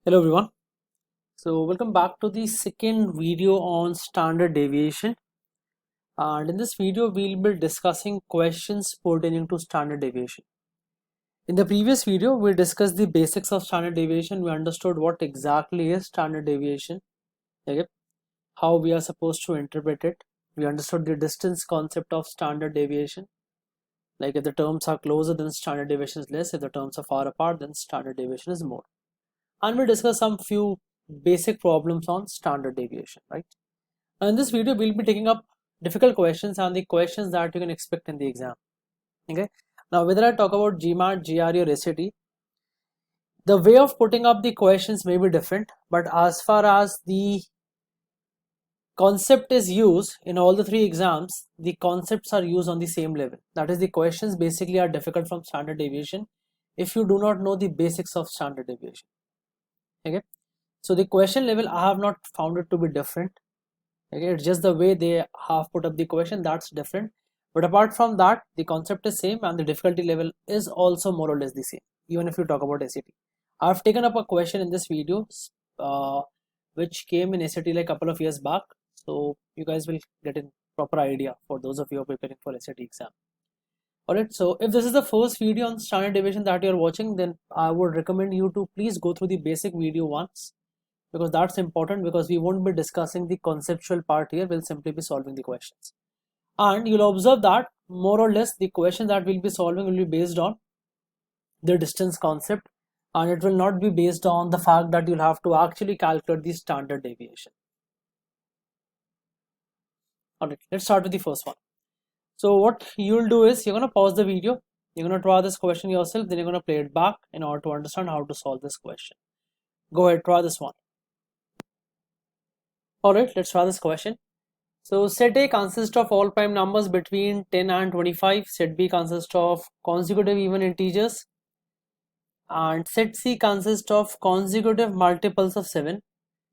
Hello everyone. So welcome back to the second video on standard deviation, and in this video we'll be discussing questions pertaining to standard deviation. In the previous video we discussed the basics of standard deviation. We understood what exactly is standard deviation, okay, how we are supposed to interpret it. We understood the distance concept of standard deviation, like if the terms are closer then standard deviation is less, if the terms are far apart then standard deviation is more. And we discuss some few basic problems on standard deviation, right? Now in this video we'll be taking up difficult questions and the questions that you can expect in the exam. Okay, now whether I talk about GMAT, GRE or SAT, the way of putting up the questions may be different, but as far as the concept is used in all the three exams, the concepts are used on the same level. That is, the questions basically are difficult from standard deviation if you do not know the basics of standard deviation. Okay, so the question level I have not found it to be different. Okay, it's just the way they have put up the question that's different, but apart from that the concept is same and the difficulty level is also more or less the same. Even if you talk about SAT, I've taken up a question in this video uh, which came in SAT like a couple of years back, so you guys will get a proper idea for those of you who are preparing for SAT exam. Alright, so if this is the first video on standard deviation that you're watching, then I would recommend you to please go through the basic video once, because that's important, because we won't be discussing the conceptual part here. We'll simply be solving the questions, and you'll observe that more or less the questions that we'll be solving will be based on the distance concept, and it will not be based on the fact that you'll have to actually calculate the standard deviation. Alright, let's start with the first one. So what you'll do is you're going to pause the video, you're going to try this question yourself, then you're going to play it back in order to understand how to solve this question. Go ahead, try this one. Alright, let's try this question. So set A consists of all prime numbers between 10 and 25. Set B consists of consecutive even integers. And set C consists of consecutive multiples of 7.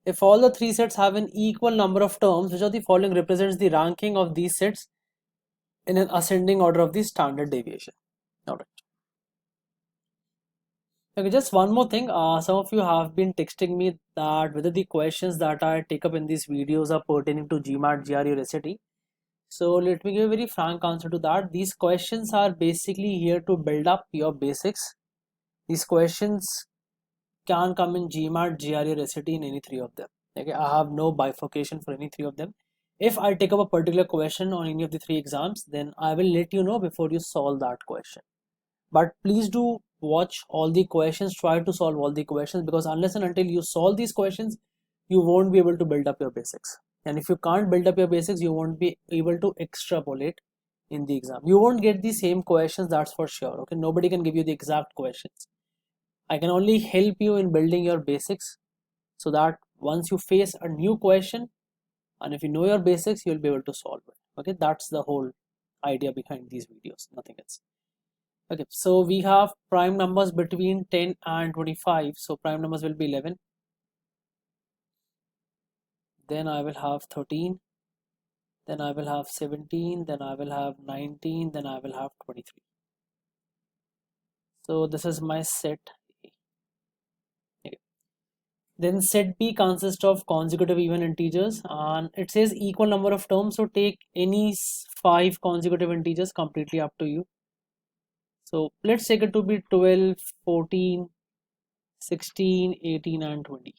If all the three sets have an equal number of terms, which of the following represents the ranking of these sets in an ascending order of the standard deviation? Alright. Okay, just one more thing. Some of you have been texting me that whether the questions that I take up in these videos are pertaining to GMAT, GRE or SAT. So let me give a very frank answer to that. These questions are basically here to build up your basics. These questions can come in GMAT, GRE or SAT in any three of them. Okay, I have no bifurcation for any three of them. If I take up a particular question on any of the three exams, then I will let you know before you solve that question. But please do watch all the questions, try to solve all the questions, because unless and until you solve these questions, you won't be able to build up your basics. And if you can't build up your basics, you won't be able to extrapolate in the exam. You won't get the same questions, that's for sure. Okay, nobody can give you the exact questions. I can only help you in building your basics, so that once you face a new question, and if you know your basics, you'll be able to solve it. Okay, that's the whole idea behind these videos, nothing else. Okay, so we have prime numbers between 10 and 25. So prime numbers will be 11. Then I will have 13. Then I will have 17. Then I will have 19. Then I will have 23. So this is my set A. Okay. Then set B consists of consecutive even integers, and it says equal number of terms. So take any 5 consecutive integers, completely up to you. So let's take it to be 12, 14, 16, 18 and 20.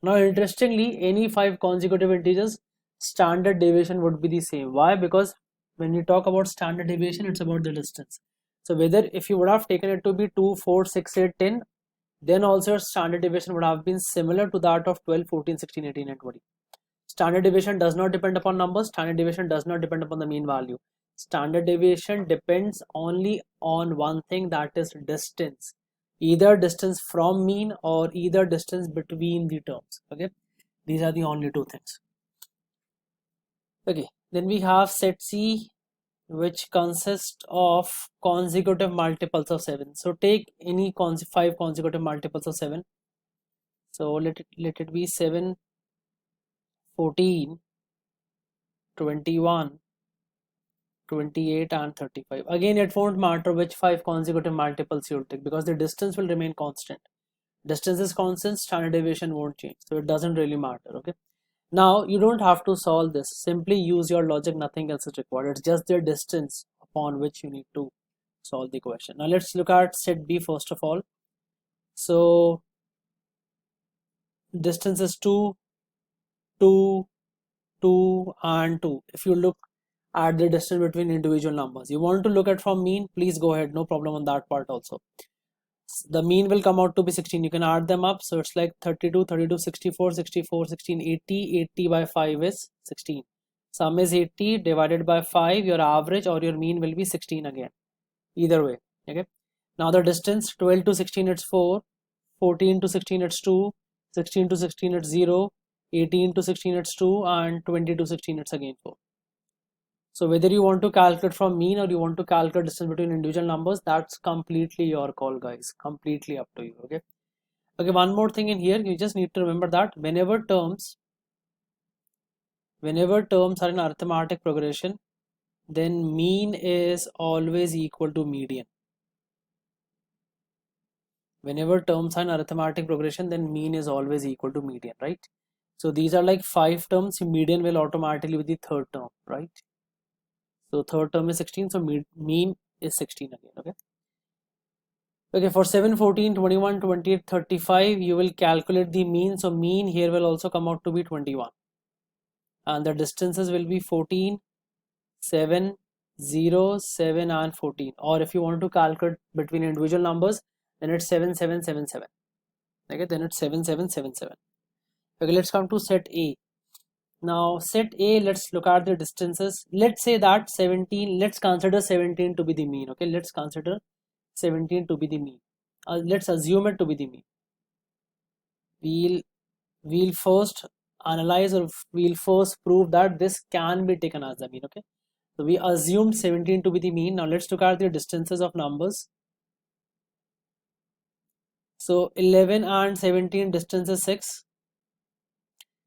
Now interestingly, any 5 consecutive integers, standard deviation would be the same. Why? Because when you talk about standard deviation, it's about the distance. So whether if you would have taken it to be 2, 4, 6, 8, 10, then also standard deviation would have been similar to that of 12, 14, 16, 18 and 20. Standard deviation does not depend upon numbers. Standard deviation does not depend upon the mean value. Standard deviation depends only on one thing, that is distance. Either distance from mean or either distance between the terms. Okay, these are the only two things. Okay, then we have set C, which consists of consecutive multiples of 7. So take any 5 consecutive multiples of 7. So let it be 7, 14, 21, 28 and 35. Again, it won't matter which 5 consecutive multiples you take, because the distance will remain constant. Distance is constant, standard deviation won't change, so it doesn't really matter. Okay, now you don't have to solve this, simply use your logic, nothing else is required. It's just the distance upon which you need to solve the question. Now let's look at set B first of all. So distance is 2, 2, 2 and 2. If you look at the distance between individual numbers, you want to look at from mean, please go ahead, no problem on that part also. The mean will come out to be 16. You can add them up, so it's like 32, 32, 64, 64, 16, 80. 80 by 5 is 16. Sum is 80 divided by 5. Your average or your mean will be 16 again, either way. Okay, now the distance 12 to 16 it's 4, 14 to 16 it's 2, 16 to 16 it's 0, 18 to 16 it's 2, and 20 to 16 it's again 4. So whether you want to calculate from mean or you want to calculate distance between individual numbers, that's completely your call, guys. Completely up to you. Okay. Okay. One more thing in here, you just need to remember that whenever terms are in arithmetic progression, then mean is always equal to median. Whenever terms are in arithmetic progression, then mean is always equal to median, right? So these are like 5 terms. Median will automatically be the third term, right? So third term is 16, so mean is 16 again. Okay. Okay, for 7, 14, 21, 28, 35, you will calculate the mean. So mean here will also come out to be 21. And the distances will be 14, 7, 0, 7 and 14. Or if you want to calculate between individual numbers, then it's 7, 7, 7, 7. Okay, then it's 7, 7, 7, 7. Okay, let's come to set A. Now set A, let's look at the distances. Let's say that 17, let's consider 17 to be the mean. Okay, let's consider 17 to be the mean. Let's assume it to be the mean. We'll first analyze, or we'll first prove that this can be taken as the mean. Okay, so we assumed 17 to be the mean. Now let's look at the distances of numbers. So 11 and 17 distance is 6.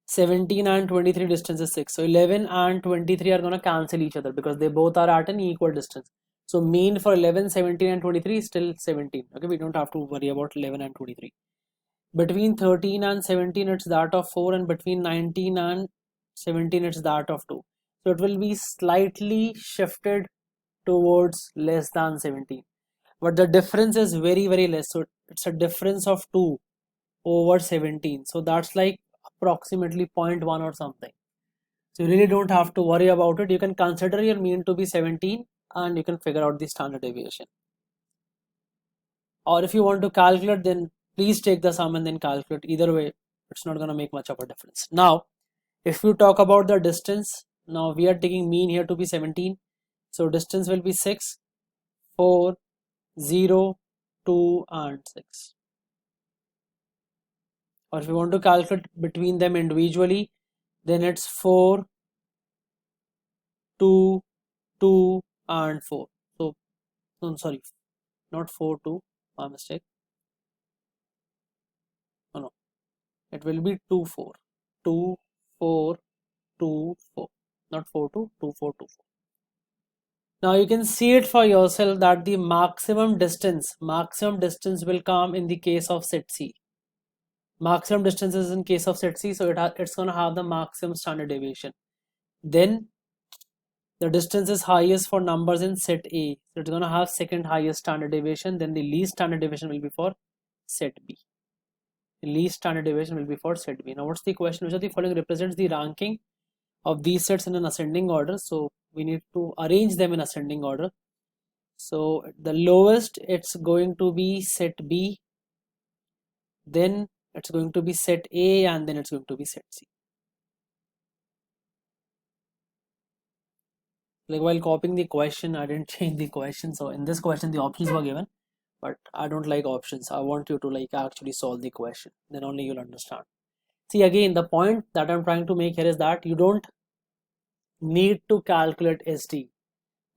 17 and 23 distance is 6. So 11 and 23 are going to cancel each other because they both are at an equal distance. So mean for 11, 17 and 23 is still 17. Okay, we don't have to worry about 11 and 23. Between 13 and 17 it's that of 4, and between 19 and 17 it's that of 2. So it will be slightly shifted towards less than 17. But the difference is very, very less. So it's a difference of 2 over 17. So that's like approximately 0.1 or something. So you really don't have to worry about it. You can consider your mean to be 17 and you can figure out the standard deviation. Or if you want to calculate, then please take the sum and then calculate. Either way, it's not going to make much of a difference. Now, if you talk about the distance, now we are taking mean here to be 17. So distance will be 6, 4, 0, 2 and 6. Or if you want to calculate between them individually, then it's 4, 2, 2 and 4. So, no, sorry, not 4, 2, my mistake. No, it will be 2, 4, 2, 4, 2, 4, not 4, 2, 2, 4, 2, 4. Now you can see it for yourself that the maximum distance will come in the case of set C. Maximum distance is in case of set C, so it's going to have the maximum standard deviation. Then the distance is highest for numbers in set A, so it's going to have second highest standard deviation. Then the least standard deviation will be for set B. The least standard deviation will be for set B. Now what's the question? Which of the following represents the ranking of these sets in an ascending order? So we need to arrange them in ascending order. So the lowest it's going to be set B, then it's going to be set A, and then it's going to be set C. Like while copying the question, I didn't change the question. So in this question, the options were given, but I don't like options. I want you to like actually solve the question. Then only you'll understand. See, again, the point that I'm trying to make here is that you don't need to calculate SD.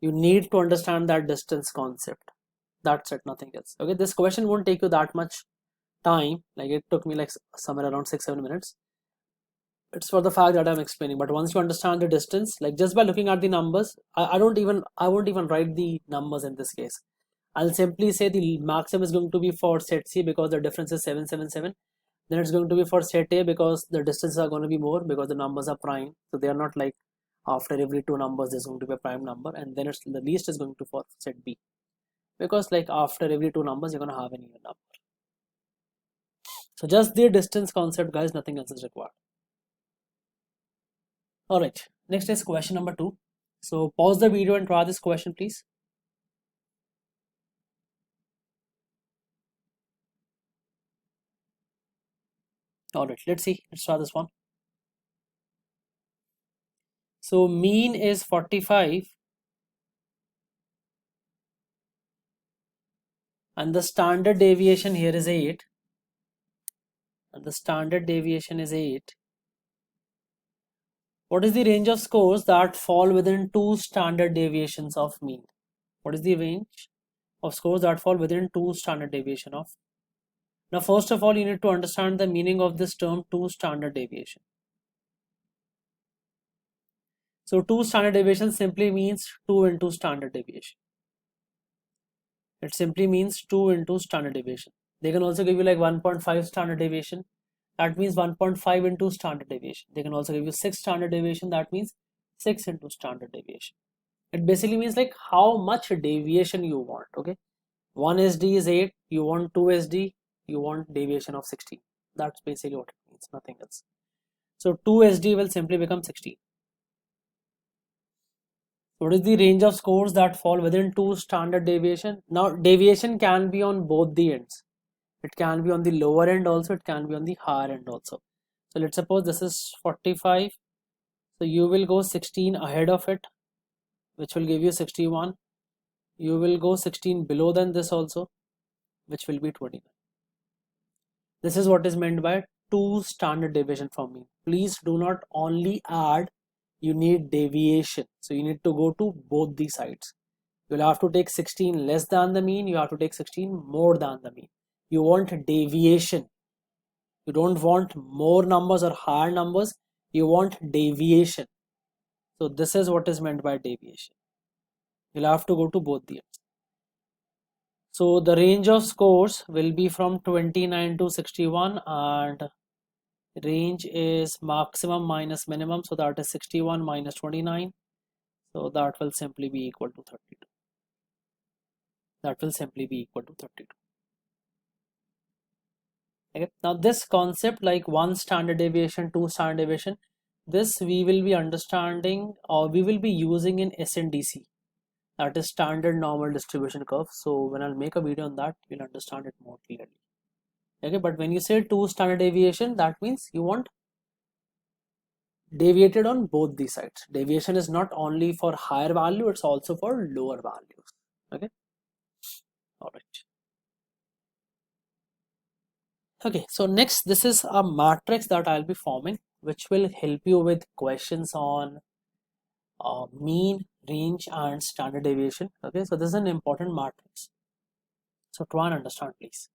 You need to understand that distance concept. That's it, nothing else. Okay, this question won't take you that much time. Like it took me like somewhere around 6-7 minutes. It's for the fact that I'm explaining. But once you understand the distance, like just by looking at the numbers, I won't even write the numbers in this case. I'll simply say the maximum is going to be for set C because the difference is 777. Then it's going to be for set A because the distances are going to be more because the numbers are prime. So they are not like after every two numbers there's going to be a prime number, and then it's the least is going to for set B because like after every two numbers you're going to have an even number. So just the distance concept, guys, nothing else is required. All right, next is question number 2. So pause the video and try this question, please. All right, let's see. Let's try this one. So mean is 45 and the standard deviation here is 8. And the standard deviation is 8. What is the range of scores that fall within two standard deviations of mean? What is the range of scores that fall within two standard deviation of? Now, first of all, you need to understand the meaning of this term two standard deviation. So two standard deviation simply means 2 into standard deviation. It simply means 2 into standard deviation. They can also give you like 1.5 standard deviation. That means 1.5 into standard deviation. They can also give you 6 standard deviation. That means 6 into standard deviation. It basically means like how much deviation you want. Okay, 1 SD is 8. You want 2 SD. You want deviation of 16. That's basically what it means. Nothing else. So 2 SD will simply become 16. What is the range of scores that fall within two standard deviation? Now deviation can be on both the ends. It can be on the lower end also, it can be on the higher end also. So let's suppose this is 45. So you will go 16 ahead of it, which will give you 61. You will go 16 below than this also, which will be 29. This is what is meant by two standard deviation from mean. Please do not only add, you need deviation. So you need to go to both the sides. You'll have to take 16 less than the mean, you have to take 16 more than the mean. You want deviation. You don't want more numbers or higher numbers, you want deviation. So this is what is meant by deviation. You'll have to go to both the ends. So the range of scores will be from 29 to 61 and range is maximum minus minimum, so that is 61 minus 29, so that will simply be equal to 32. That will simply be equal to 32. Okay, now this concept like one standard deviation, two standard deviation, this we will be understanding or we will be using in SNDC, that is standard normal distribution curve. So when I'll make a video on that, you'll understand it more clearly. Okay, but when you say two standard deviation, that means you want deviated on both the sides. Deviation is not only for higher value, it's also for lower values. Okay, all right. Okay, so next this is a matrix that I'll be forming which will help you with questions on mean, range and standard deviation. Okay, so this is an important matrix, so try and understand please.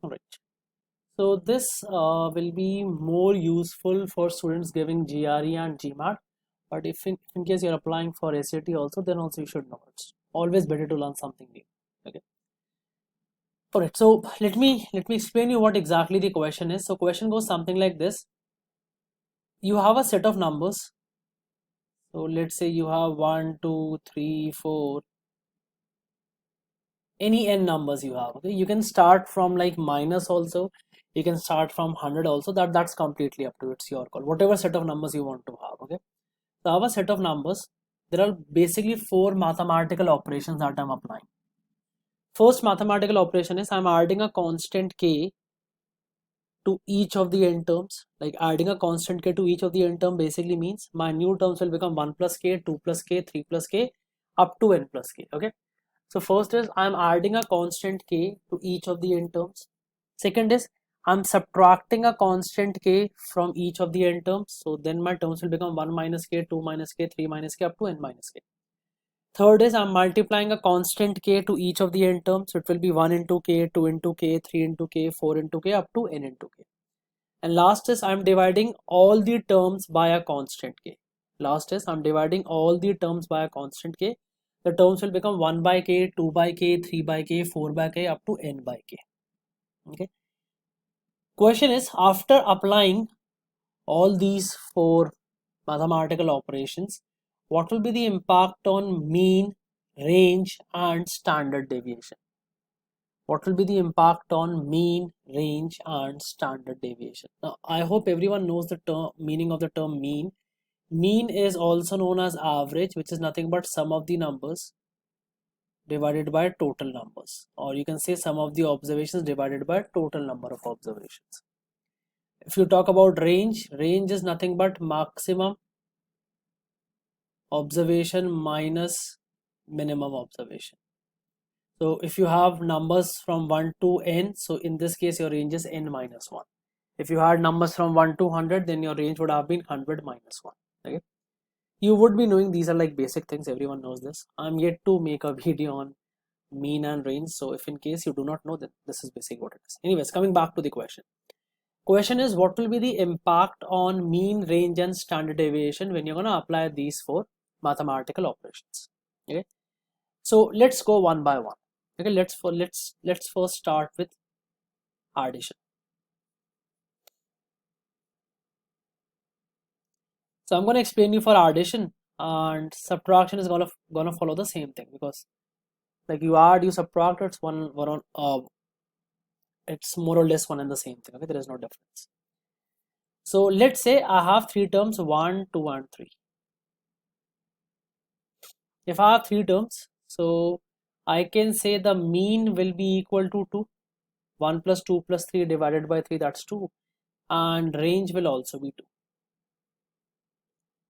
All right, so this will be more useful for students giving GRE and GMAT, but if in case you're applying for SAT also, then also you should know it's always better to learn something new. Okay, all right, so let me explain you what exactly the question is. So question goes something like this. You have a set of numbers, so let's say you have 1 2 3 4, any n numbers you have. Okay, you can start from like minus also, You can start from 100 also. That's completely up to you. It's your call. Whatever set of numbers you want to have. Okay. So I have a set of numbers. There are basically 4 mathematical operations that I'm applying. First mathematical operation is I'm adding a constant k to each of the n terms. Like adding a constant k to each of the n term basically means my new terms will become 1 plus k, 2 plus k, 3 plus k, up to n plus k. Okay. So first is I'm adding a constant k to each of the n terms. Second is I'm subtracting a constant k from each of the n terms. So then my terms will become 1 minus k, 2 minus k, 3 minus k, up to n minus k. Third is I'm multiplying a constant k to each of the n terms. So it will be 1 into k, 2 into k, 3 into k, 4 into k, up to n into k. And last is I'm dividing all the terms by a constant k. Last is I'm dividing all the terms by a constant k. The terms will become 1 by k, 2 by k, 3 by k, 4 by k, up to n by k. Okay. Question is, after applying all these 4 mathematical operations, what will be the impact on mean, range, and standard deviation? What will be the impact on mean, range, and standard deviation? Now, I hope everyone knows the meaning of the term mean. Mean is also known as average, which is nothing but sum of the numbers divided by total numbers, or you can say sum of the observations divided by total number of observations. If you talk about range, range is nothing but maximum observation minus minimum observation. So if you have numbers from 1 to n, so in this case your range is n minus 1. If you had numbers from 1 to 100, then your range would have been 100 minus 1. Okay. You would be knowing these are like basic things, everyone knows this. I'm yet to make a video on mean and range, so if in case you do not know, then this is basically what it is. Anyways, coming back to the question. Question is, what will be the impact on mean, range, and standard deviation when you're going to apply these 4 mathematical operations? Okay, so let's go one by one. Okay, let's first start with addition. So I'm going to explain you for addition, and subtraction is gonna follow the same thing, because like you add, you subtract, it's it's more or less one and the same thing. Okay, there is no difference. So let's say I have 3 terms, 1, 2, and 3. If I have 3 terms, so I can say the mean will be equal to 2. 1 plus 2 plus 3 divided by 3, that's 2. And range will also be 2.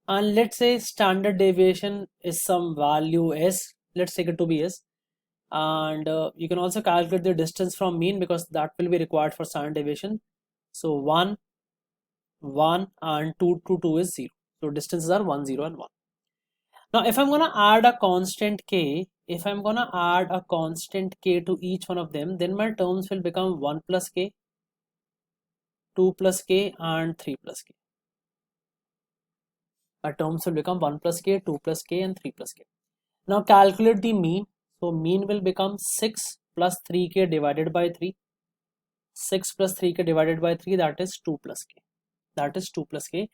And let's say standard deviation is some value s. Let's take it to be s. And you can also calculate the distance from mean, because that will be required for standard deviation. So 1, 1, and 2 to 2 is 0. So distances are 1, 0, and 1. Now if I'm going to add a constant k, to each one of them, then my terms will become 1 plus k, 2 plus k, and 3 plus k. My terms will become 1 plus k, 2 plus k, and 3 plus k. Now calculate the mean. So mean will become 6 plus 3k divided by 3. 6 plus 3k divided by 3, that is 2 plus k. That is 2 plus k.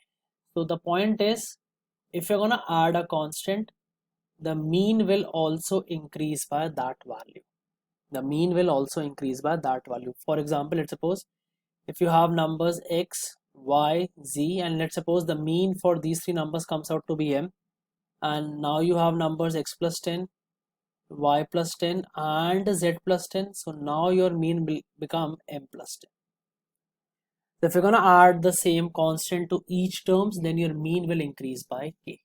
So the point is, if you're going to add a constant, the mean will also increase by that value. The mean will also increase by that value. For example, let's suppose if you have numbers x, y, z, and let's suppose the mean for these 3 numbers comes out to be m, and now you have numbers x plus 10, y plus 10, and z plus 10. So now your mean will become m plus 10. So if you're going to add the same constant to each terms, then your mean will increase by k.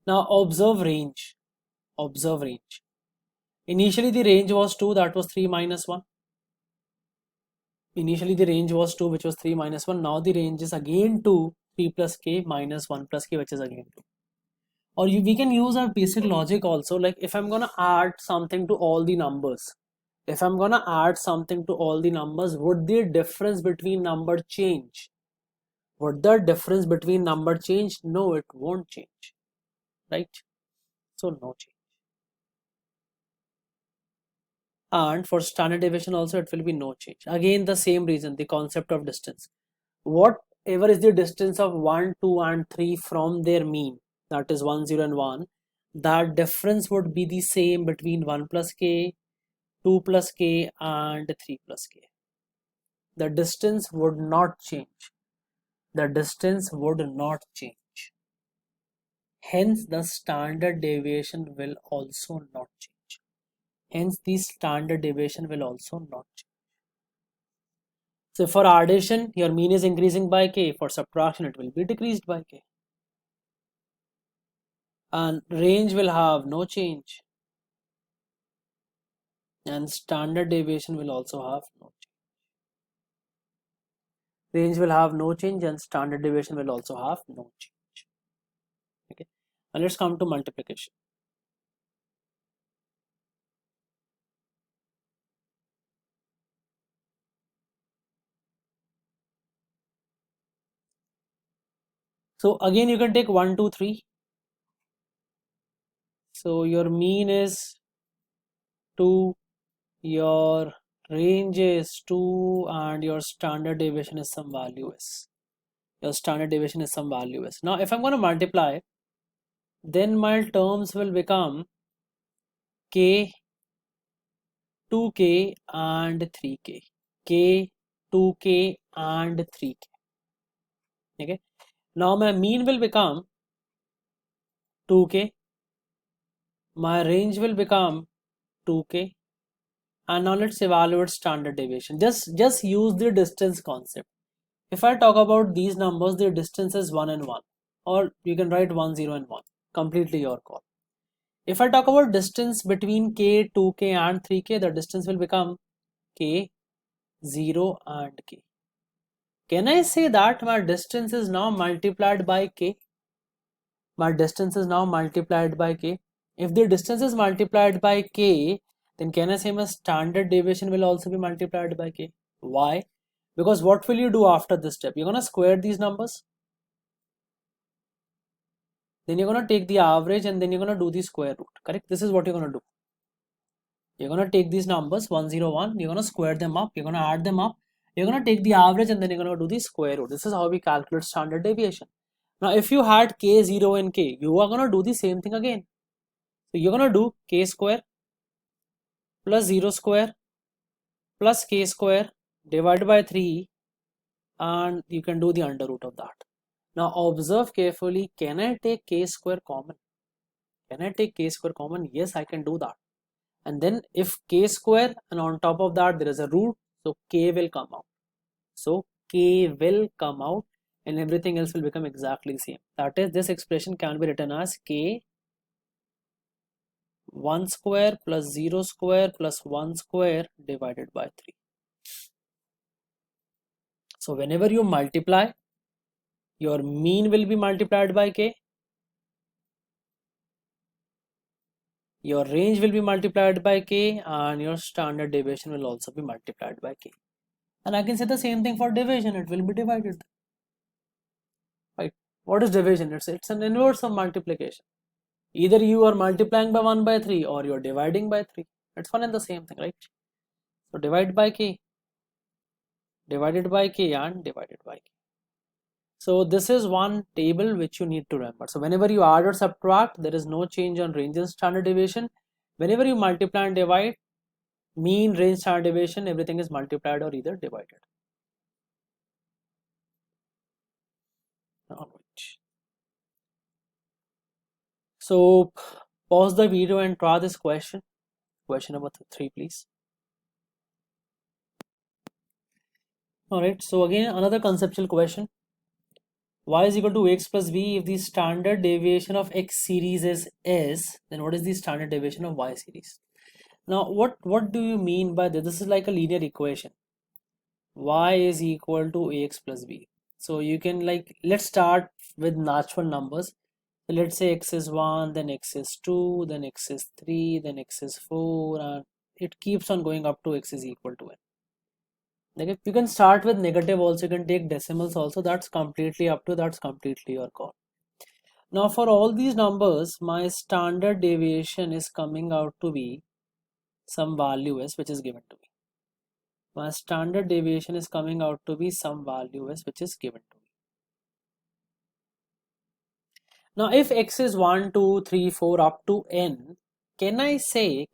Now observe range. Initially the range was 2, that was 3 minus 1. Initially the range was 2, which was 3 minus 1. Now the range is again 2, 3 plus k minus 1 plus k, which is again 2. Or we can use our basic logic also, like if I'm gonna add something to all the numbers, would the difference between number change? Would the difference between number change? No, it won't change, right? So no change. And for standard deviation also, it will be no change. Again, the same reason, the concept of distance. Whatever is the distance of 1, 2, and 3 from their mean, that is 1, 0, and 1, that difference would be the same between 1 plus k, 2 plus k and 3 plus k. The distance would not change. The distance would not change. Hence, the standard deviation will also not change. Hence, the standard deviation will also not change. So, for addition, your mean is increasing by k. For subtraction, it will be decreased by k. And range will have no change. And standard deviation will also have no change. Range will have no change and standard deviation will also have no change. Okay. Now let's come to multiplication. So again, you can take 1, 2, 3. So your mean is 2, your range is 2, and your standard deviation is some value s. Your standard deviation is some value s. Now if I'm going to multiply, then my terms will become k, 2k and 3k. K, 2k and 3k. Okay. Now my mean will become 2k, my range will become 2k, and now let's evaluate standard deviation. Just use the distance concept. If I talk about these numbers, their distance is 1 and 1, or you can write 1, 0 and 1, completely your call. If I talk about distance between k, 2k and 3k, the distance will become k, 0 and k. Can I say that my distance is now multiplied by k? My distance is now multiplied by k. If the distance is multiplied by k, then can I say my standard deviation will also be multiplied by k? Why? Because what will you do after this step? You're going to square these numbers. Then you're going to take the average and then you're going to do the square root. Correct? This is what you're going to do. You're going to take these numbers 101, you're going to square them up, you're going to add them up, you're going to take the average and then you're going to do the square root. This is how we calculate standard deviation. Now if you had k, 0 and k, you are going to do the same thing again. So you're going to do k square plus 0 square plus k square divided by 3, and you can do the under root of that. Now observe carefully, can I take k square common? Can I take k square common? Yes, I can do that. And then if k square and on top of that there is a root, so k will come out. So k will come out and everything else will become exactly same. That is, this expression can be written as k 1 square plus 0 square plus 1 square divided by 3. So whenever you multiply, your mean will be multiplied by k, your range will be multiplied by k, and your standard deviation will also be multiplied by k. And I can say the same thing for division, it will be divided. Right? What is division? It's an inverse of multiplication. Either you are multiplying by 1 by 3 or you're dividing by 3. It's one and the same thing, right? So divide by k, divided by k, and divided by k. So this is one table which you need to remember. So whenever you add or subtract, there is no change on range and standard deviation. Whenever you multiply and divide, mean, range, standard deviation, everything is multiplied or either divided. All right. So pause the video and try this question. Question number 3, please. Alright, so again another conceptual question. Y is equal to x plus b. If the standard deviation of x series is s, then what is the standard deviation of y series? Now what do you mean by this? This is like a linear equation. Y is equal to ax plus b. So you can, like, let's start with natural numbers. So let's say x is 1, then x is 2, then x is 3, then x is 4, and it keeps on going up to x is equal to n. Like, if you can start with negative also, you can take decimals also, that's completely up to, that's completely your call. Now for all these numbers, my standard deviation is coming out to be some value s which is given to me. My standard deviation is coming out to be some value s which is given to me. Now if x is 1, 2, 3, 4 up to n, can I say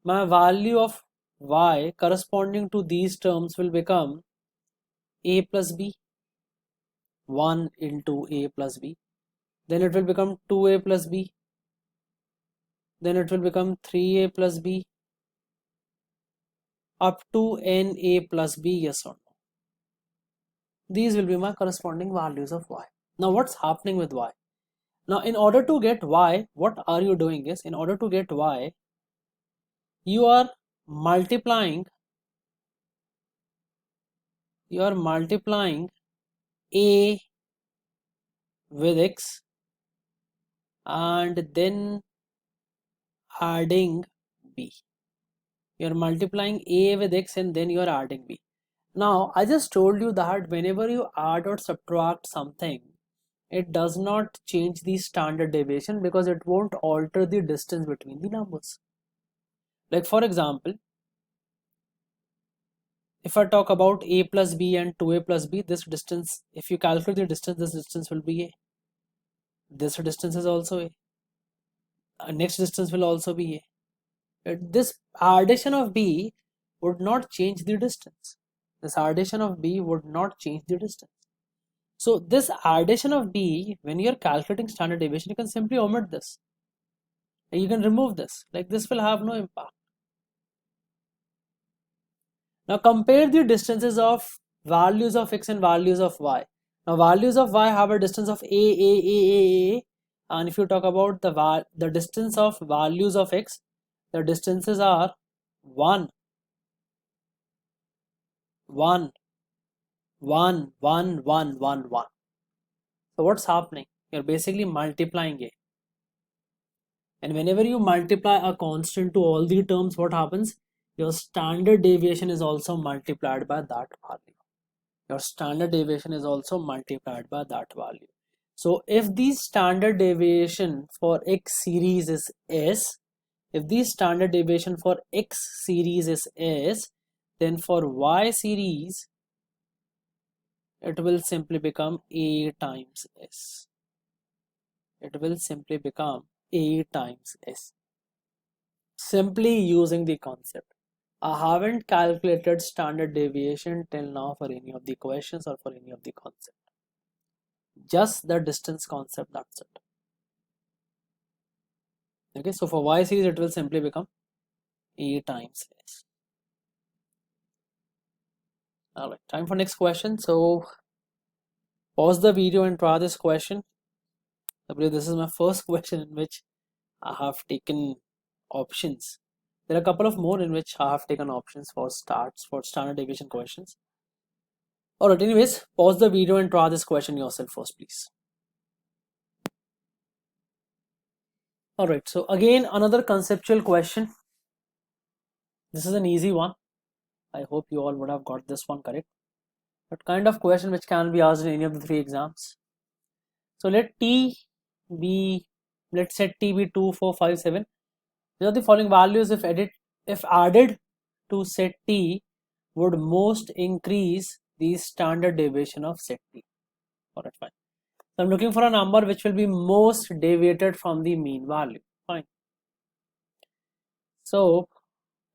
my value of y corresponding to these terms will become a plus b, 1 into a plus b, then it will become 2a plus b, then it will become 3a plus b, up to na plus b, yes or no. These will be my corresponding values of y. Now what's happening with y? Now in order to get y, what are you doing is, in order to get y, you are multiplying a with x and then adding b. You are multiplying a with x and then you are adding b. Now I just told you that whenever you add or subtract something, it does not change the standard deviation because it won't alter the distance between the numbers. Like for example, if I talk about a plus b and 2a plus b, this distance, if you calculate the distance, this distance will be a. This distance is also a. Next distance will also be a. This addition of b would not change the distance. This addition of b would not change the distance. So this addition of b, when you are calculating standard deviation, you can simply omit this. You can remove this. Like this will have no impact. Now compare the distances of values of x and values of y. Now values of y have a distance of a, and if you talk about the distance of values of x, the distances are 1, 1, 1, 1, 1, 1, 1. So what's happening? You're basically multiplying it. And whenever you multiply a constant to all the terms, what happens? Your standard deviation is also multiplied by that value. Your standard deviation is also multiplied by that value. So if the standard deviation for x series is s, if the standard deviation for x series is s, then for y series it will simply become a times s. It will simply become a times s. Simply using the concept. I haven't calculated standard deviation till now for any of the questions or for any of the concept. Just the distance concept, that's it. Okay, so for y series it will simply become a times s. Alright, time for next question. So pause the video and try this question. I believe this is my first question in which I have taken options. There are a couple of more in which I have taken options for standard deviation questions. Alright, anyways, pause the video and try this question yourself first, please. Alright, so again another conceptual question. This is an easy one. I hope you all would have got this one correct. But kind of question which can be asked in any of the 3 exams. So let's set t be 2, 4, 5, 7. These are the following values if added to set t would most increase the standard deviation of set t. Alright, fine. So I'm looking for a number which will be most deviated from the mean value. Fine. So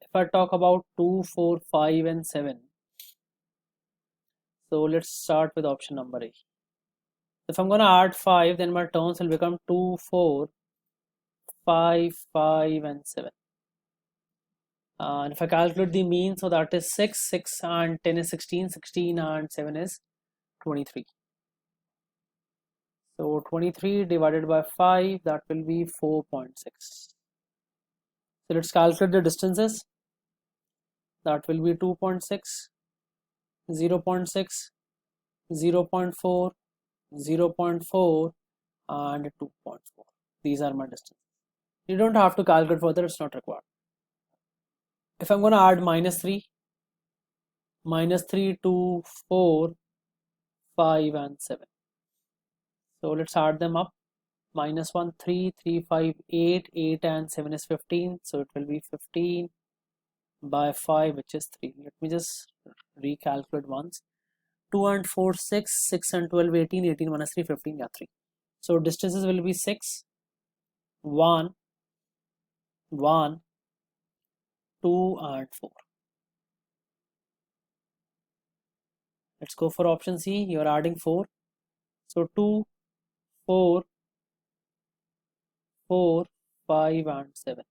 if I talk about 2, 4, 5 and 7. So let's start with option number A. If I'm going to add 5, then my terms will become 2, 4, 5, 5 and 7. And if I calculate the mean, so that is 6, 6 and 10 is 16, 16 and 7 is 23. So 23 divided by 5, that will be 4.6. So let's calculate the distances. That will be 2.6, 0.6, 0.4, 0.4 and 2.4. These are my distances. You don't have to calculate further, it's not required. If I'm going to add minus 3, 2, 4, 5 and 7. So let's add them up. Minus 1, 3, 3, 5, 8, 8 and 7 is 15. So it will be 15 by 5, which is 3. Let me just recalculate once. 2 and 4, 6, 6 and 12, 18, 18 minus 3, 15, yeah, 3. So distances will be 6, 1, 1, 2 and 4. Let's go for option C. You're adding 4. So 2, 4, 4, 5 and 7.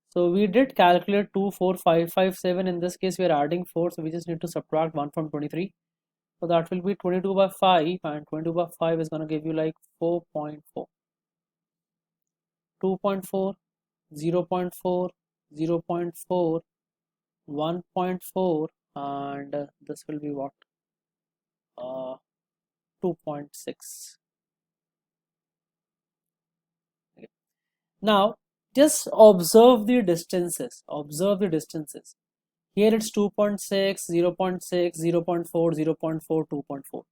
So we did calculate 2, 4, 5, 5, 7. In this case, we are adding 4. So we just need to subtract 1 from 23. So that will be 22 by 5. And 22 by 5 is going to give you like 4.4. 2.4, 0.4, 0.4, 1.4. And this will be what? 2.6. Okay. Now, just observe the distances. Observe the distances. Here it's 2.6, 0.6, 0.4, 0.4, 2.4.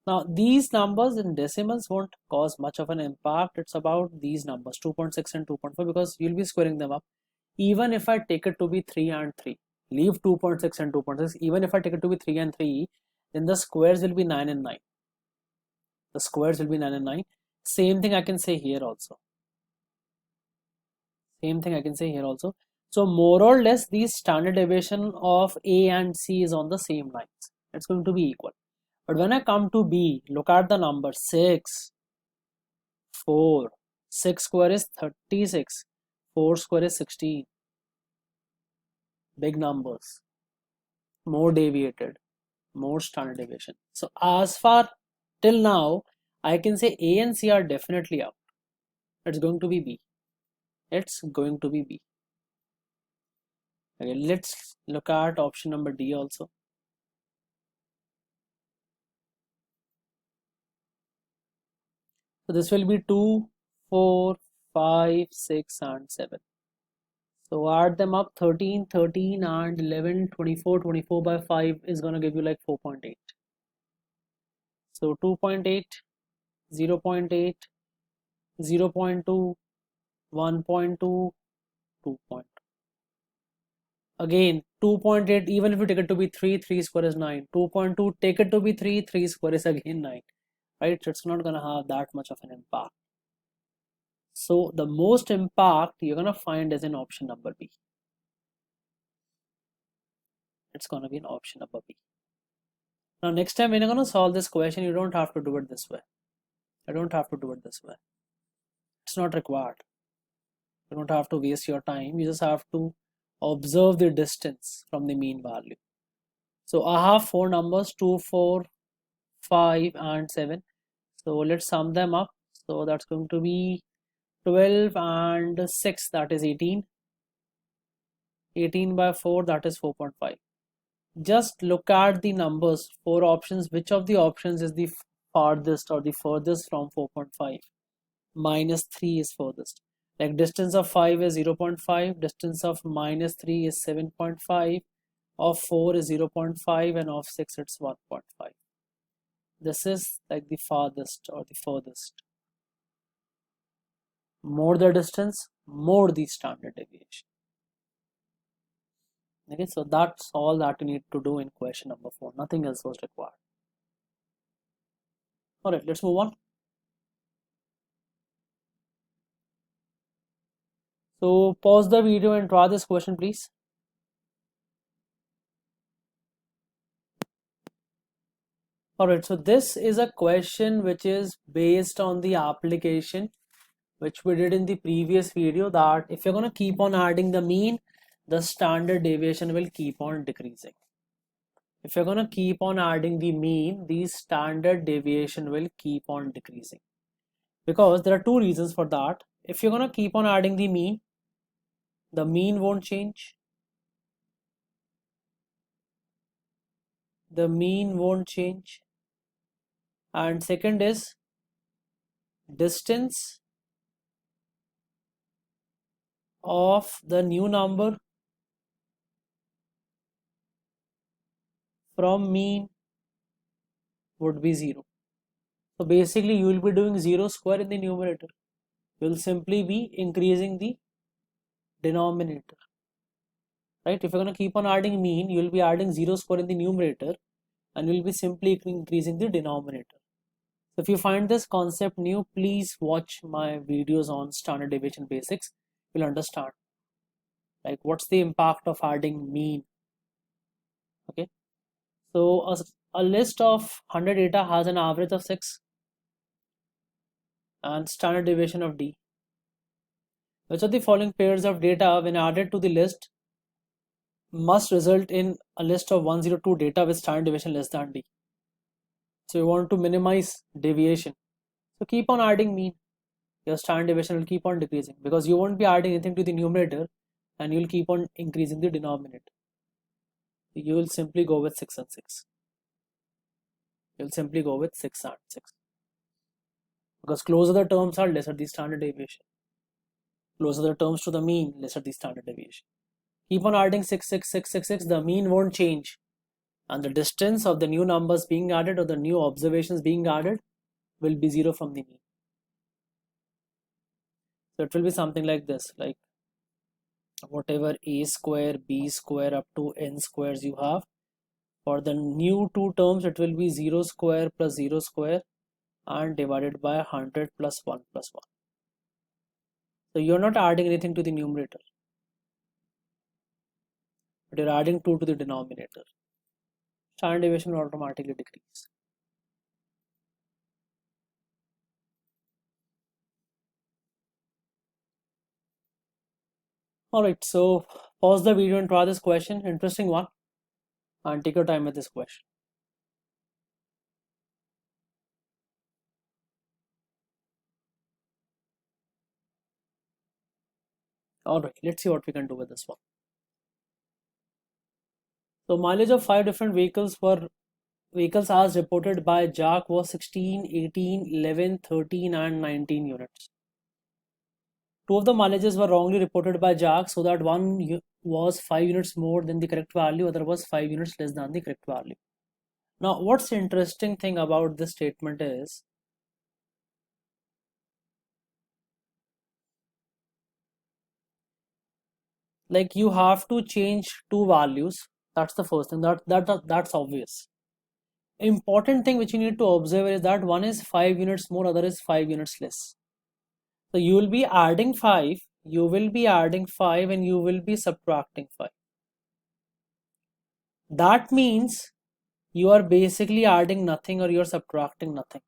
Now, these numbers in decimals won't cause much of an impact. It's about these numbers, 2.6 and 2.4, because you'll be squaring them up. Even if I take it to be 3 and 3, leave 2.6 and 2.6. Even if I take it to be 3 and 3, then the squares will be 9 and 9. The squares will be 9 and 9. Same thing I can say here also. Same thing I can say here also. So more or less the standard deviation of A and C is on the same lines. It's going to be equal. But when I come to B, look at the number 6, 4. 6 square is 36. 4 square is 16. Big numbers. More deviated. More standard deviation. So as far till now, I can say A and C are definitely out. It's going to be B. It's going to be B. Okay, let's look at option number D also. So this will be 2, 4, 5, 6 and 7. So add them up, 13, 13 and 11, 24, 24 by 5 is going to give you like 4.8. So 2.8, 0.8, 0.2, 1.2, 2.2. Again, 2.8, even if you take it to be 3, 3 square is 9. 2.2, take it to be 3, 3 square is again 9. Right? So it's not going to have that much of an impact. So the most impact you're going to find is in option number B. It's going to be in option number B. Now next time when you're going to solve this question, you don't have to do it this way. I don't have to do it this way. It's not required. You don't have to waste your time. You just have to observe the distance from the mean value. So I have 4 numbers, 2, 4, 5 and 7. So let's sum them up. So that's going to be 12 and 6, that is 18. 18 by 4, that is 4.5. Just look at the numbers, 4 options. Which of the options is the farthest or the furthest from 4.5? Minus 3 is furthest. Like distance of 5 is 0.5, distance of minus 3 is 7.5, of 4 is 0.5 and of 6 it's 1.5. This is like the farthest or the furthest. More the distance, more the standard deviation. Okay, so that's all that you need to do in question number 4. Nothing else was required. Alright, let's move on. So pause the video and try this question, please. Alright, so this is a question which is based on the application which we did in the previous video, that if you're going to keep on adding the mean, the standard deviation will keep on decreasing. If you're going to keep on adding the mean, the standard deviation will keep on decreasing. Because there are 2 reasons for that. If you're going to keep on adding the mean won't change. The mean won't change. And second is distance of the new number from mean would be 0. So basically you will be doing 0 square in the numerator. You will simply be increasing the denominator. Right? If you're going to keep on adding mean, you will be adding 0 square in the numerator and you will be simply increasing the denominator. So if you find this concept new, please watch my videos on standard deviation basics. You'll understand. Like what's the impact of adding mean? Okay, so a list of 100 data has an average of 6 and standard deviation of d. Which of the following pairs of data when added to the list must result in a list of 102 data with standard deviation less than d? So you want to minimize deviation, so keep on adding mean. Your standard deviation will keep on decreasing because you won't be adding anything to the numerator and you'll keep on increasing the denominator. You will simply go with 6 and 6. You'll simply go with 6 and 6 because closer the terms are, lesser the standard deviation. Closer the terms to the mean, lesser the standard deviation. Keep on adding 6, 6, 6, 6, 6. The mean won't change, and the distance of the new numbers being added or the new observations being added will be 0 from the mean. So it will be something like this, like whatever a square, b square up to n squares you have, for the new two terms it will be 0 square plus 0 square and divided by 100 plus 1 plus 1. So you're not adding anything to the numerator, but you're adding 2 to the denominator. Standard deviation will automatically decrease. Alright, so pause the video and try this question, interesting one, and take your time with this question. Alright, let's see what we can do with this one. So mileage of 5 different vehicles as reported by Jack was 16, 18, 11, 13 and 19 units. 2 of the mileages were wrongly reported by Jack, so that one was 5 units more than the correct value, other was 5 units less than the correct value. Now what's the interesting thing about this statement is, like you have to change 2 values. That's the first thing, that's obvious. Important thing which you need to observe is that one is 5 units more, other is 5 units less. So you will be adding 5, you will be adding 5 and you will be subtracting 5. That means you are basically adding nothing or you are subtracting nothing.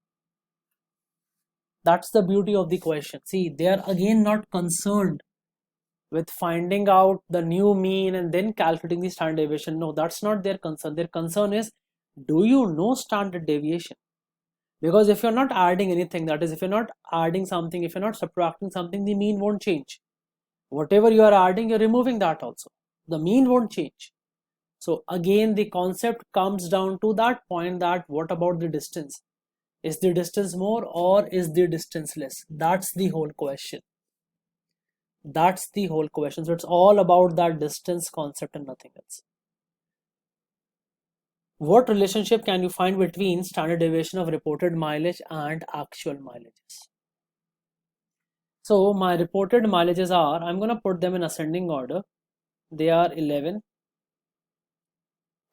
That's the beauty of the question. See, they are again not concerned with finding out the new mean and then calculating the standard deviation. No, that's not their concern. Their concern is, do you know standard deviation? Because if you're not adding anything, that is, if you're not adding something, if you're not subtracting something, the mean won't change. Whatever you are adding, you're removing that also. The mean won't change. So again, the concept comes down to that point, that what about the distance? Is the distance more or is the distance less? That's the whole question. That's the whole question. So it's all about that distance concept and nothing else. What relationship can you find between standard deviation of reported mileage and actual mileages? So my reported mileages are, I'm going to put them in ascending order. They are 11,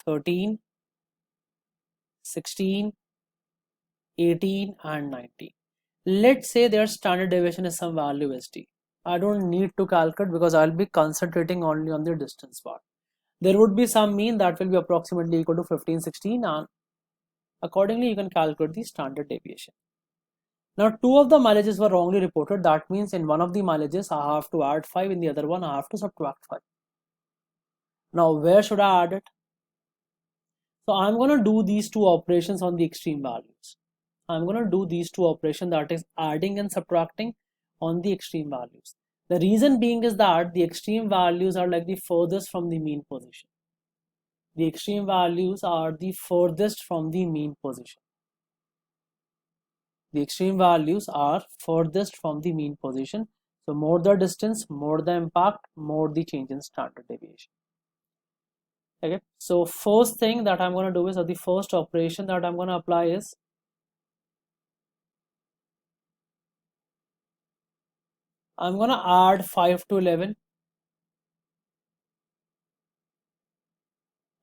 13, 16, 18 and 19. Let's say their standard deviation is some value st. I don't need to calculate because I'll be concentrating only on the distance part. There would be some mean that will be approximately equal to 15, 16 and accordingly you can calculate the standard deviation. Now 2 of the mileages were wrongly reported. That means in one of the mileages I have to add 5, in the other one I have to subtract 5. Now where should I add it? So I'm going to do these 2 operations on the extreme values. I'm going to do these 2 operations, that is adding and subtracting, on the extreme values. The reason being is that the extreme values are like the furthest from the mean position. The extreme values are the furthest from the mean position. The extreme values are furthest from the mean position. So more the distance, more the impact, more the change in standard deviation. Okay, so first thing that I'm going to do is, or the first operation that I'm going to apply is, I'm going to add 5 to 11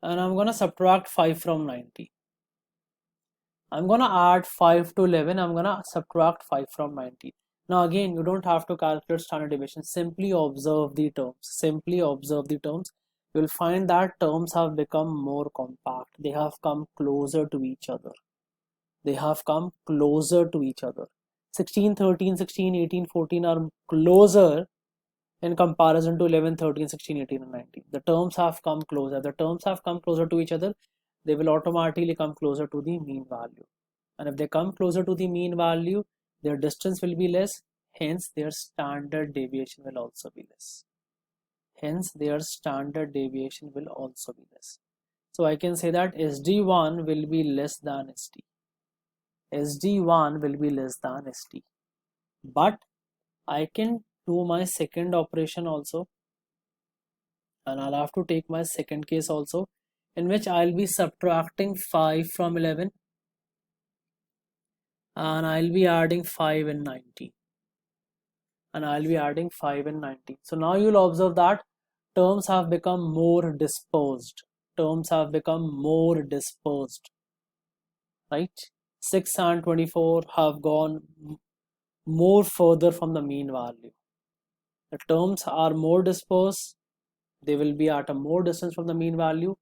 and I'm going to subtract 5 from 90. I'm going to add 5 to 11, I'm going to subtract 5 from 90. Now again, you don't have to calculate standard deviation. Simply observe the terms. Simply observe the terms. You will find that terms have become more compact. They have come closer to each other. They have come closer to each other. 16, 13, 16, 18, 14 are closer in comparison to 11, 13, 16, 18 and 19. The terms have come closer. The terms have come closer to each other. They will automatically come closer to the mean value. And if they come closer to the mean value, their distance will be less. Hence, their standard deviation will also be less. Hence, their standard deviation will also be less. So I can say that SD1 will be less than ST. SD1 will be less than ST. But I can do my second operation also, and I'll have to take my second case also, in which I'll be subtracting 5 from 11 and I'll be adding 5 and 19, and I'll be adding 5 and 19. So now you'll observe that terms have become more dispersed. Terms have become more dispersed, right? 6 and 24 have gone more further from the mean value. The terms are more dispersed. They will be at a more distance from the mean value,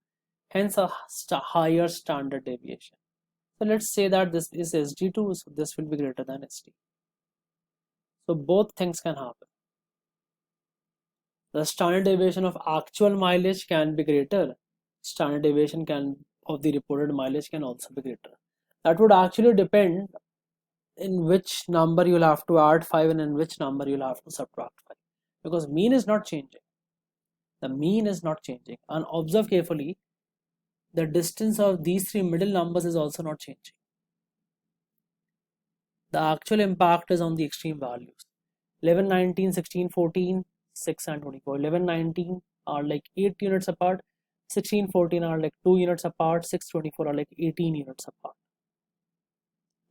hence a higher standard deviation. So let's say that this is SD2, so this will be greater than ST. So both things can happen. The standard deviation of actual mileage can be greater. Standard deviation of the reported mileage can also be greater. That would actually depend in which number you'll have to add 5 and in which number you'll have to subtract 5, because mean is not changing. The mean is not changing, and observe carefully, the distance of these three middle numbers is also not changing. The actual impact is on the extreme values. 11, 19, 16, 14, 6 and 24. 11, 19 are like 8 units apart. 16, 14 are like 2 units apart. 6, 24 are like 18 units apart.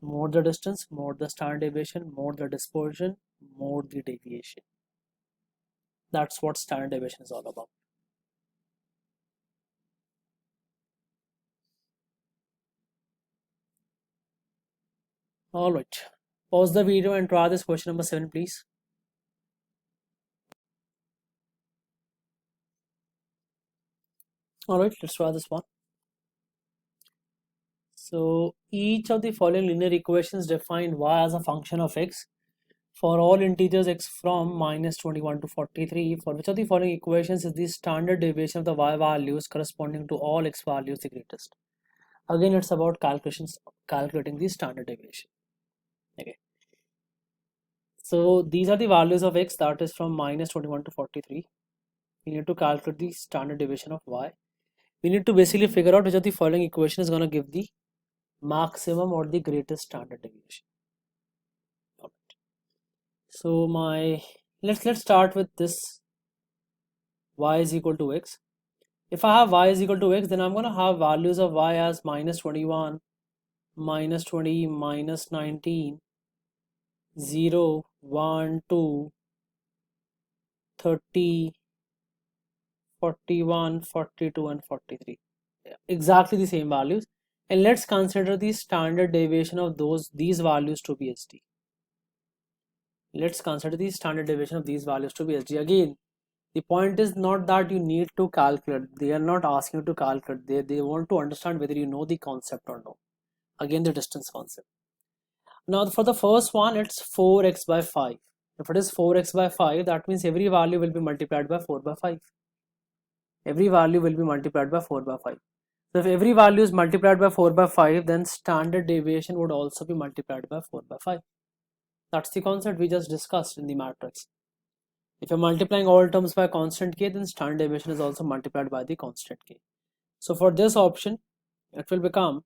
More the distance, more the standard deviation, more the dispersion, more the deviation. That's what standard deviation is all about. All right, pause the video and try this question number 7, please. All right, let's try this one. So each of the following linear equations define y as a function of x for all integers x from minus 21 to 43. For which of the following equations is the standard deviation of the y values corresponding to all x values the greatest? Again, it's about calculating the standard deviation. Okay. So these are the values of x, that is from minus 21 to 43. We need to calculate the standard deviation of y. We need to basically figure out which of the following equation is going to give the maximum or the greatest standard deviation. So let's start with this y is equal to x. If I have y is equal to x, then I'm going to have values of y as minus 21, minus 20, minus 19, 0, 1, 2, 30, 41, 42 and 43. Exactly the same values. And let's consider the standard deviation of these values to be SD. Let's consider the standard deviation of these values to be SD. Again, the point is not that you need to calculate. They are not asking you to calculate. They want to understand whether you know the concept or no. Again, the distance concept. Now for the first one, it's 4x by 5. If it is 4x by 5, that means every value will be multiplied by 4 by 5. Every value will be multiplied by 4 by 5. So if every value is multiplied by 4 by 5, then standard deviation would also be multiplied by 4 by 5. That's the concept we just discussed in the matrix. If you're multiplying all terms by constant k, then standard deviation is also multiplied by the constant k. So for this option, it will become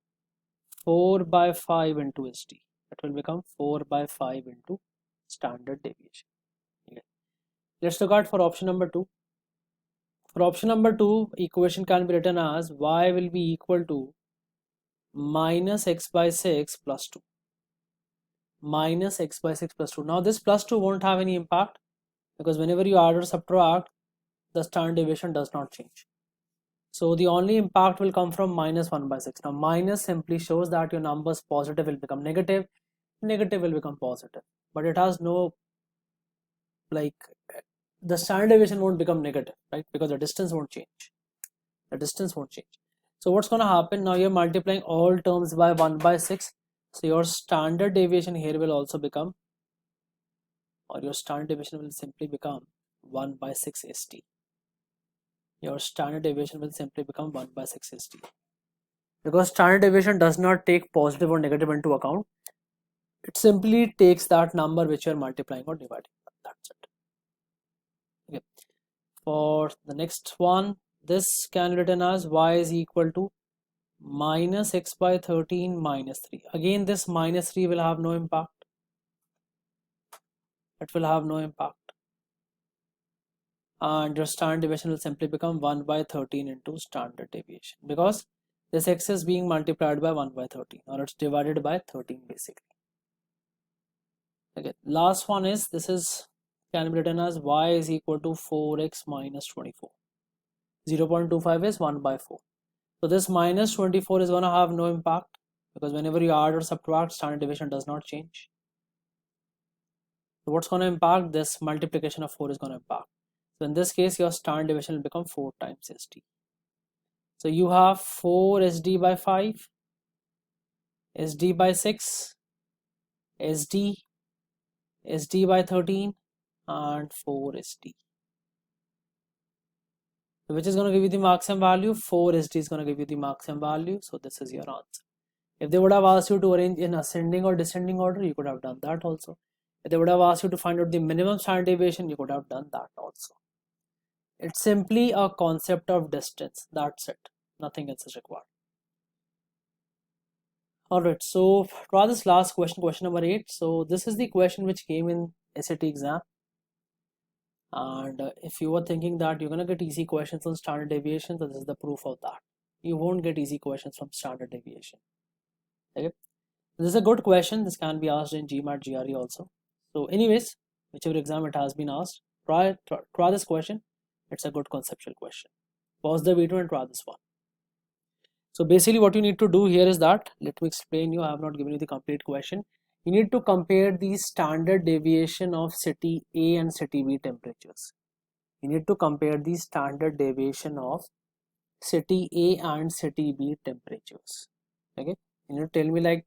4 by 5 into SD. It will become 4 by 5 into standard deviation. Okay. Let's look at for option number 2. For option number 2, equation can be written as y will be equal to minus x by 6 plus 2. Minus x by 6 plus 2. Now this plus 2 won't have any impact, because whenever you add or subtract, the standard deviation does not change. So the only impact will come from minus 1 by 6. Now minus simply shows that your numbers positive will become negative, negative will become positive, but it has no like the standard deviation won't become negative, right? Because the distance won't change. The distance won't change. So what's going to happen now? You're multiplying all terms by 1 by 6. So your standard deviation here will also become, or your standard deviation will simply become 1 by 6 st. Your standard deviation will simply become 1 by 6 st. Because standard deviation does not take positive or negative into account. It simply takes that number which you're multiplying or dividing. That's it. Okay. For the next one, this can be written as y is equal to minus x by 13 minus 3. Again, this minus 3 will have no impact. It will have no impact. And your standard deviation will simply become 1 by 13 into standard deviation, because this x is being multiplied by 1 by 13, or it's divided by 13 basically. Okay, last one is, this is can be written as y is equal to 4x minus 24. 0.25 is 1 by 4. So this minus 24 is going to have no impact, because whenever you add or subtract, standard deviation does not change. So what's going to impact? This multiplication of 4 is going to impact. So in this case, your standard deviation will become 4 times SD. So you have 4 SD by 5, SD by 6, SD, SD by 13, and 4 SD. So which is going to give you the maximum value? 4 SD is going to give you the maximum value. So this is your answer. If they would have asked you to arrange in ascending or descending order, you could have done that also. If they would have asked you to find out the minimum standard deviation, you could have done that also. It's simply a concept of distance. That's it. Nothing else is required. Alright, so try this last question, question number 8. So this is the question which came in SAT exam. And if you were thinking that you're going to get easy questions on standard deviation, so this is the proof of that. You won't get easy questions from standard deviation. Okay. This is a good question. This can be asked in GMAT GRE also. So anyways, whichever exam it has been asked, try this question. It's a good conceptual question. Pause the video and try this one. So basically what you need to do here is that, let me explain you, I have not given you the complete question. You need to compare the standard deviation of city A and city B temperatures. You need to compare the standard deviation of city A and city B temperatures. Okay, you need to tell me like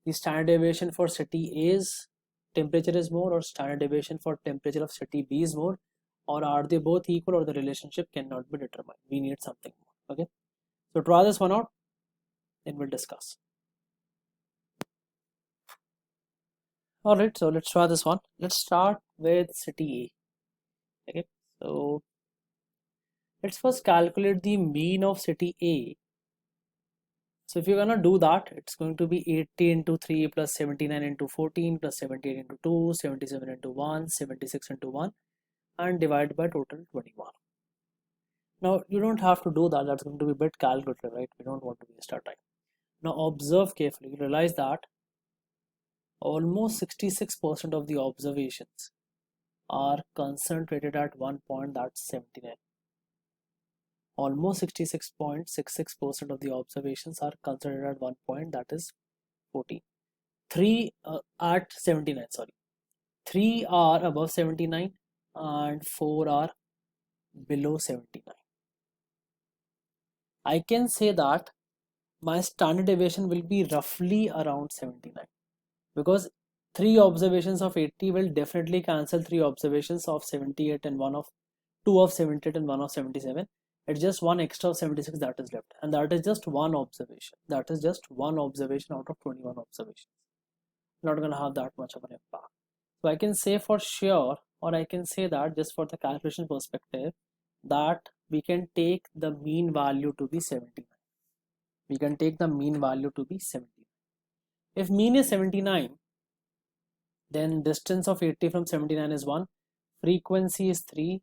the standard deviation for city A's temperature is more, or standard deviation for temperature of city B is more, or are they both equal, or the relationship cannot be determined. We need something more. Okay, so try this one out, then we'll discuss. Alright, so let's try this one. Let's start with city A. Okay, so let's first calculate the mean of city A. So if you're gonna do that, it's going to be 80 into 3 plus 79 into 14 plus 78 into 2, 77 into 1, 76 into 1, and divide by total 21. Now you don't have to do that. That's going to be a bit calculated, right? We don't want to waste our time. Now observe carefully. You realize that almost 66% of the observations are concentrated at one point, that's 79. Almost 66.66% of the observations are concentrated at one point, that is 14. 3 at 79, sorry. 3 are above 79 and 4 are below 79. I can say that my standard deviation will be roughly around 79, because 3 observations of 80 will definitely cancel 3 observations of 78 and 2 of 78 and 1 of 77. It's just one extra of 76 that is left, and that is just one observation. That is just one observation out of 21 observations. Not going to have that much of an impact. So I can say for sure, or I can say that just for the calculation perspective, that we can take the mean value to be 79. We can take the mean value to be 79. If mean is 79, then distance of 80 from 79 is 1, frequency is 3,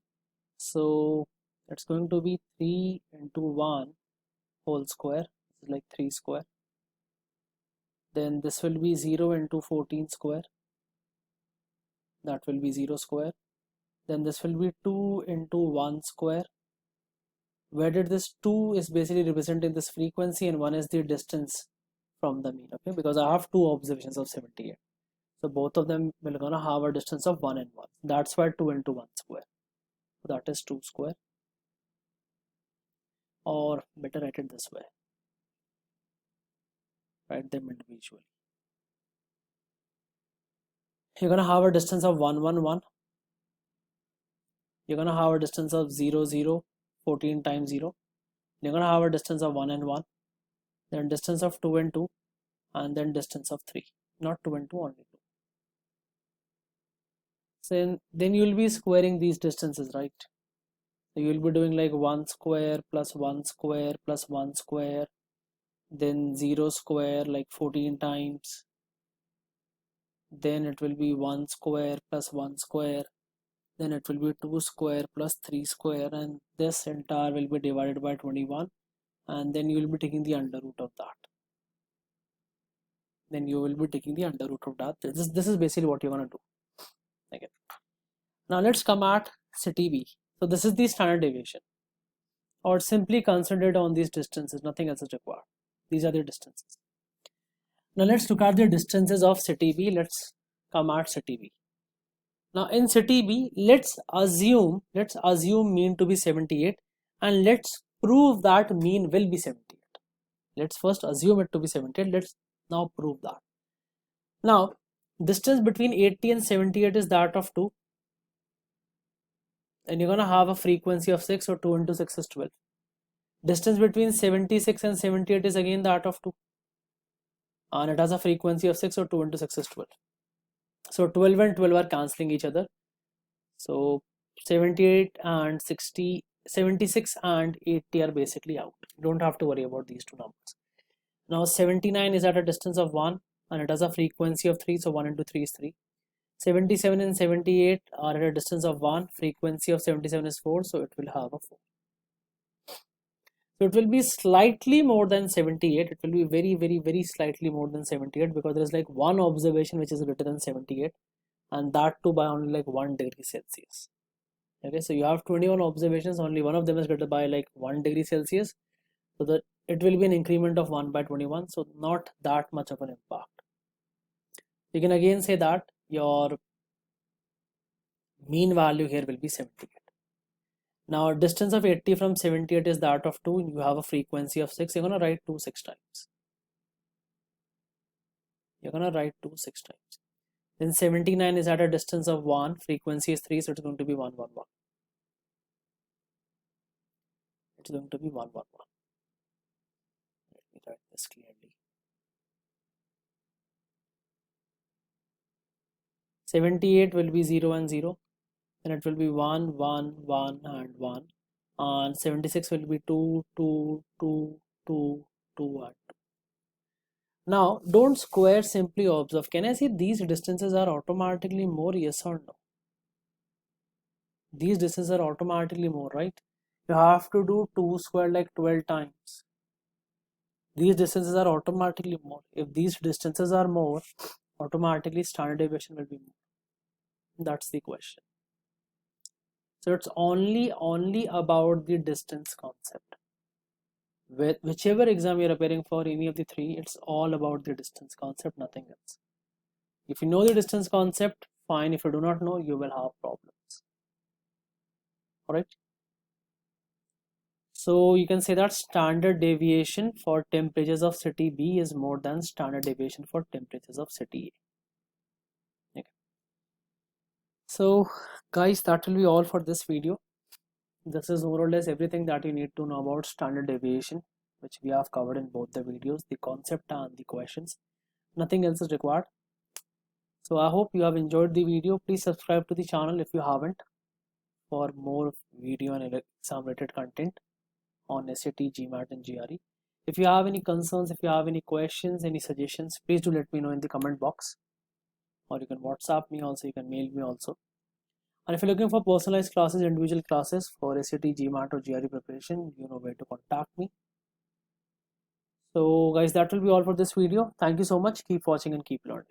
so it's going to be 3 into 1 whole square, like 3 square. Then this will be 0 into 14 square, that will be 0 square. Then this will be 2 into 1 square. Where did this 2 is basically representing this frequency, and 1 is the distance from the mean, okay, because I have 2 observations of 78. So both of them will gonna have a distance of 1 and 1. That's why 2 into 1 square. So that is 2 square. Or better write it this way. Write them individually. You're gonna have a distance of 1, 1, 1. You're gonna have a distance of 0, 0, 14 times 0. You're gonna have a distance of 1 and 1. Then distance of 2 and 2. And then distance of 3. Not 2 and 2, only 2. So then you will be squaring these distances, right? So you will be doing like 1 square plus 1 square plus 1 square, then 0 square like 14 times, then it will be 1 square plus 1 square, then it will be 2 square plus 3 square, and this entire will be divided by 21, and then you will be taking the under root of that. This is basically what you're gonna do. Okay. Now let's come at city B. So this is the standard deviation, or simply considered on these distances, nothing else is required. These are the distances. Now let's look at the distances of city B. Let's come at city B. Now in city B, let's assume mean to be 78, and let's prove that mean will be 78. Let's first assume it to be 78. Let's now prove that. Now distance between 80 and 78 is that of 2, and you're gonna have a frequency of 6, so 2 into 6 is 12. Distance between 76 and 78 is again that of 2, and it has a frequency of 6, so 2 into 6 is 12. So 12 and 12 are cancelling each other. So 78 and 60, 76 and 80 are basically out. You don't have to worry about these two numbers. Now 79 is at a distance of 1, and it has a frequency of 3, so 1 into 3 is 3. 77 and 78 are at a distance of 1, frequency of 77 is 4, so it will have a 4. So it will be slightly more than 78. It will be very slightly more than 78, because there is like one observation which is greater than 78, and that too by only like 1 degree Celsius. Okay, so you have 21 observations, only one of them is greater by like 1 degree Celsius, so that it will be an increment of 1 by 21, so not that much of an impact. You can again say that your mean value here will be 78. Now distance of 80 from 78 is that of 2. You have a frequency of 6. You're gonna write 2 6 times. Then 79 is at a distance of 1. Frequency is 3, so it's going to be 1 1 1. It's going to be 1 1 1. Let me write this clearly. 78 will be 0 and 0. Then it will be 1 1 1 and 1. And 76 will be 2 2 2 2 2 and 2. Now don't square, simply observe. Can I say these distances are automatically more, yes or no? These distances are automatically more, right? You have to do 2 squared like 12 times. These distances are automatically more. If these distances are more, automatically standard deviation will be more. That's the question. So it's only about the distance concept. Whichever exam you're appearing for, any of the three, it's all about the distance concept, nothing else. If you know the distance concept, fine. If you do not know, you will have problems. Alright. So you can say that standard deviation for temperatures of city B is more than standard deviation for temperatures of city A. Okay. So guys, that will be all for this video. This is more or less everything that you need to know about standard deviation, which we have covered in both the videos, the concept and the questions. Nothing else is required. So I hope you have enjoyed the video. Please subscribe to the channel if you haven't, for more video and exam related content on SAT, GMAT and GRE. If you have any concerns, if you have any questions, any suggestions, please do let me know in the comment box, or you can WhatsApp me also, you can mail me also. And if you're looking for personalized classes, individual classes for SAT, GMAT or GRE preparation, you know where to contact me. So guys, that will be all for this video. Thank you so much. Keep watching and keep learning.